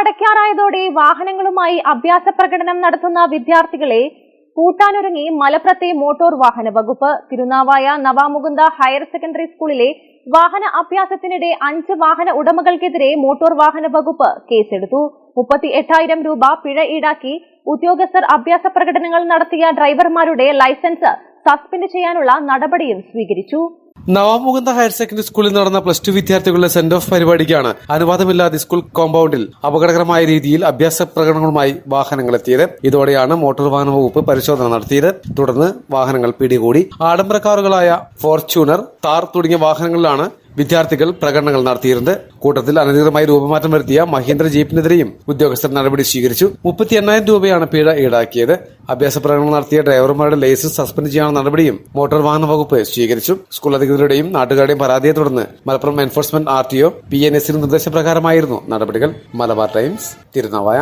അടയ്ക്കാറായതോടെ വാഹനങ്ങളുമായി അഭ്യാസ പ്രകടനം നടത്തുന്ന വിദ്യാർത്ഥികളെ കൂട്ടാനൊരുങ്ങി മലപ്രത്തെ മോട്ടോർ വാഹന വകുപ്പ്. തിരുനാവായ നവാമുകുന്ദ ഹയർ സെക്കൻഡറി സ്കൂളിലെ വാഹന അഭ്യാസത്തിനിടെ 5 വാഹന ഉടമകൾക്കെതിരെ മോട്ടോർ വാഹന വകുപ്പ് കേസെടുത്തു. 38,000 രൂപ പിഴ ഈടാക്കി ഉദ്യോഗസ്ഥർ അഭ്യാസ പ്രകടനങ്ങൾ നടത്തിയ ഡ്രൈവർമാരുടെ ലൈസൻസ് സസ്പെൻഡ് ചെയ്യാനുള്ള നടപടിയും സ്വീകരിച്ചു. നവാമുകുന്ദ ഹയർ സെക്കൻഡറി സ്കൂളിൽ നടന്ന +2 വിദ്യാർത്ഥികളുടെ സെന്റ് ഓഫ് പരിപാടിക്കാണ് അനുവാദമില്ലാതെ സ്കൂൾ കോമ്പൗണ്ടിൽ അപകടകരമായ രീതിയിൽ അഭ്യാസ പ്രകടനങ്ങളുമായി വാഹനങ്ങൾ എത്തിയത്. ഇതോടെയാണ് മോട്ടോർ വാഹന വകുപ്പ് പരിശോധന നടത്തിയത്. തുടർന്ന് വാഹനങ്ങൾ പിടികൂടി. ആഡംബര കാറുകളായ ഫോർച്യൂണർ, താർ തുടങ്ങിയ വാഹനങ്ങളിലാണ് വിദ്യാർത്ഥികൾ പ്രകടനങ്ങൾ നടത്തിയിരുന്നത്. കൂട്ടത്തിൽ അനധികൃതമായി രൂപമാറ്റം വരുത്തിയ മഹീന്ദ്ര ജീപ്പിനെതിരെയും ഉദ്യോഗസ്ഥർ നടപടി സ്വീകരിച്ചു. 38,000 രൂപയാണ് പിഴ ഈടാക്കിയത്. അഭ്യാസ പ്രകടനങ്ങൾ നടത്തിയ ഡ്രൈവർമാരുടെ ലൈസൻസ് സസ്പെൻഡ് ചെയ്യാനുള്ള നടപടിയും മോട്ടോർ വാഹന വകുപ്പ് സ്വീകരിച്ചു. സ്കൂൾ അധികൃതരുടെയും നാട്ടുകാരുടെയും പരാതിയെ തുടർന്ന് മലപ്പുറം എൻഫോഴ്സ്മെന്റ് RTO PNS നിർദ്ദേശപ്രകാരമായിരുന്നു നടപടികൾ. മലബാർ ടൈംസ്, തിരുനാവായ.